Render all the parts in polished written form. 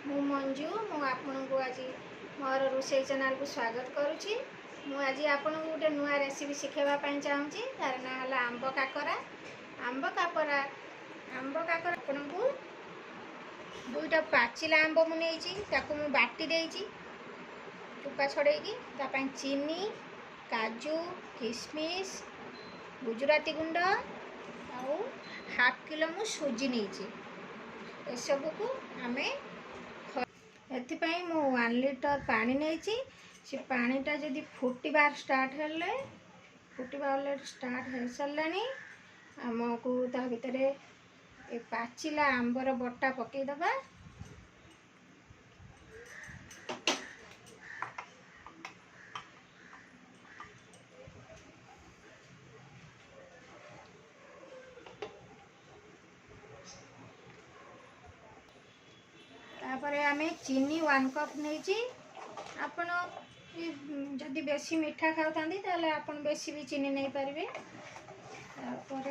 ମୁଁ ମଞ୍ଜୁ ମୁଁ ଆପଣଙ୍କୁ ଆଜି ମୋର ରୋଷେଇ ଚ୍ୟାନେଲକୁ ସ୍ୱାଗତ କରୁଛି। ମୁଁ ଆଜି ଆପଣଙ୍କୁ ଗୋଟେ ନୂଆ ରେସିପି ଶିଖାଇବା ପାଇଁ ଚାହୁଁଛି। ତାର ନାଁ ହେଲା ଆମ୍ବ କାକରା। ଆମ୍ବ କାକରା ଆପଣଙ୍କୁ ଦୁଇଟା ପାଚିଲା ଆମ୍ବ ମୁଁ ନେଇଛି, ତାକୁ ମୁଁ ବାଟି ଦେଇଛି ଚୋପା ଛଡ଼େଇକି। ତା ପାଇଁ ଚିନି, କାଜୁ, କିସମିସ୍, ଗୁଜୁରାତି ଗୁଣ୍ଡ ଆଉ ହାଫ୍ କିଲୋ ମୁଁ ସୁଜି ନେଇଛି। ଏସବୁକୁ ଆମେ ଏଥିପାଇଁ ମୁଁ 1 ଲିଟର ପାଣି ନେଇଛି। ସେ ପାଣିଟା ଯଦି ଫୁଟିବା ଷ୍ଟାର୍ଟ ହେଇସାରିଲାଣି, ଆମକୁ ତା ଭିତରେ ଏ ପାଚିଲା ଆମ୍ବର ବଟା ପକାଇଦେବା। तापर आमे चीनी 1 कप नहीं। आपण जदि बेसी मीठा खाऊँ ताले आपण बेसी भी चीनी नहीं पारे। तापर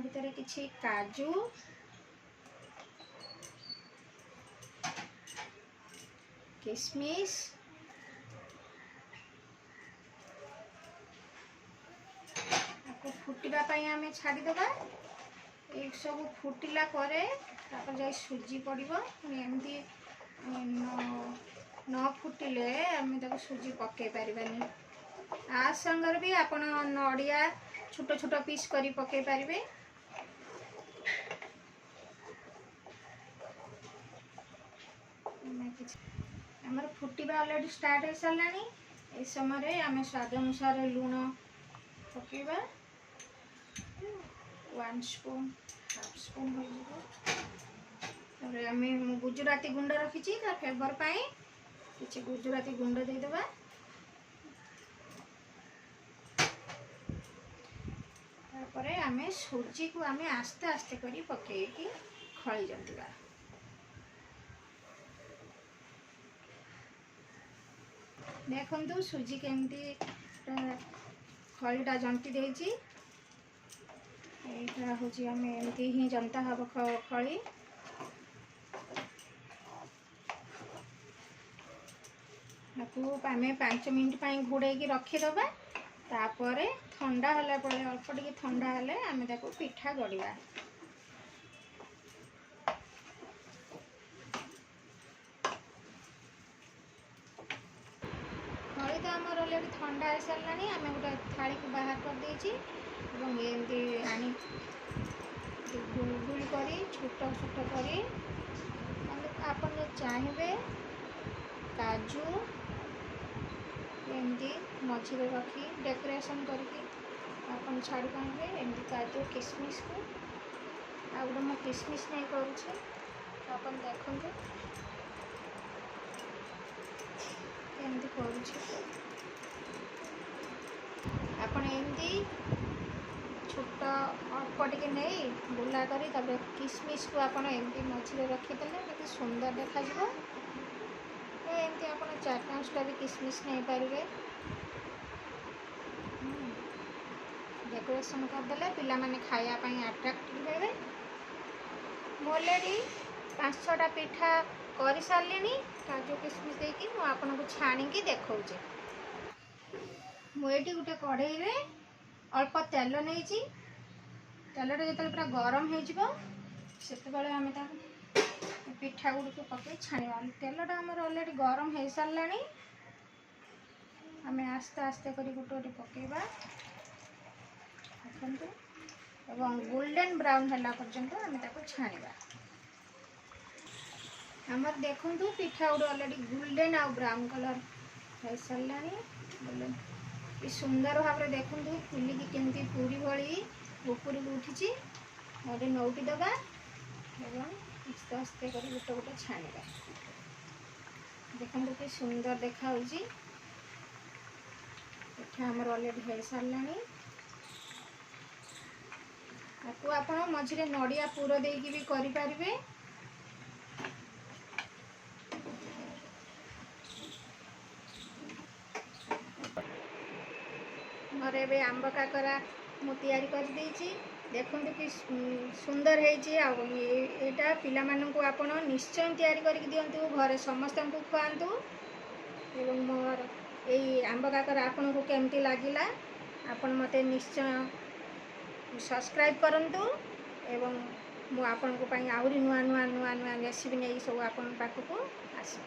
भितर किछि काजू, किसमिस, फुटिबा पई आमे छाड़ी देबा। एक सब फुटिला परे तापर जाई सुजी पड़िबो। एमती न फुटिले आमे ताको सुजी पके पारिबानी। आ संगर भी आपण नड़िया छोट छोट पीस करी पके पारिबे। हमर फुटिबा ऑलरेडी स्टार्ट हो सारलानी। ए समय आमे स्वाद अनुसार लूण पकेबा। 1 स्पून, हाफ स्पून हो जाए। आम गुजराती गुंड रखी फ्लेवर पाई किसी गुजराती गुंड दे देबा। तापरे आमे सुजी को आमे आस्ते आस्ते करी पकेकी खळी जंतिबा। देखंतु सुजी केमती खळीटा जंती देइची। एटा होची आमे एमती ही जनता हब खळी। आमे 5 मिनट पाई घोड़े रखीदबा। तापरे ठंडा हला परे अल्प टिके ठंडा हले आमे ताको पिठा गड़िबा। खड़ी तो आमर ऑलरेडी ठंडा हो सारानी। आम गोटे थाली को बाहर कर देछि। एमती आनी गुल गुल करी छोट छोट करी आपन चाहिए काजू एमती मझे रखी डेकोरेशन करके आपन छाड़ी पाएंगे। एमती काजू किसमिस को आ गोटे मो किसमिस नहीं करुँचे अपन देखते एमती करुँचे। आपन एमती छोट अल्प टिके नहीं गुला करी तब किसमिस को आपन एमती मझे रखीदेले केते सुंदर देखा जिवो। एमती आपन 4-5टा भी किसमिस नहीं पारे। डेकोरेशन करदेले पिला माने खाया पाई अट्रैक्टिव हेबे। ऑलरेडी 5-6टा पिठा कर सारे काजू किसमिस देकी मु आपन को छाणी की देखौचे। मुझे गोटे कढ़ई रे अल्प तेल नहीं। तेलटा जो पूरा गरम हो आम पिठा गुड़ को पकई छाणा। तेलटा आमर ऑलरेडी गरम हो सारा। आम आस्ते आस्ते कर गोटे गोटे पकेबा। गोल्डन ब्राउन है पर्यंत आम छाणा। आमर देखु पिठा गुड़ ऑलरेडी गोल्डन आ ब्राउन कलर हो सारा। ये सुंदर भाव में देखु फुलिकी केमती पूरी भली ऊपर को उठी गोटे नौटी दबा आस्ते आस्ते कर गोटे गोटे छाणा। देखो कि सुंदर देखा पिठा आमर ऑलरेडी हो सारा। आपको आप मझे नड़िया पूर देकी भी करें। मोर ए आंब काकरा मु तैयारी कर देछि। देखो कि सुंदर है आईटा पिला मानू आपण निश्चय तैयारी करके दिंतु घरे समस्त को खुआतु एवं मोर यही आंब काकर आपन को केमती लगिला आपण मते निश्चय सब्सक्राइब करंतु एवं मु आपण को आहरी नुआ नुआ नुआ नुआ रेसिपी नहीं सब आपण पाखक आस।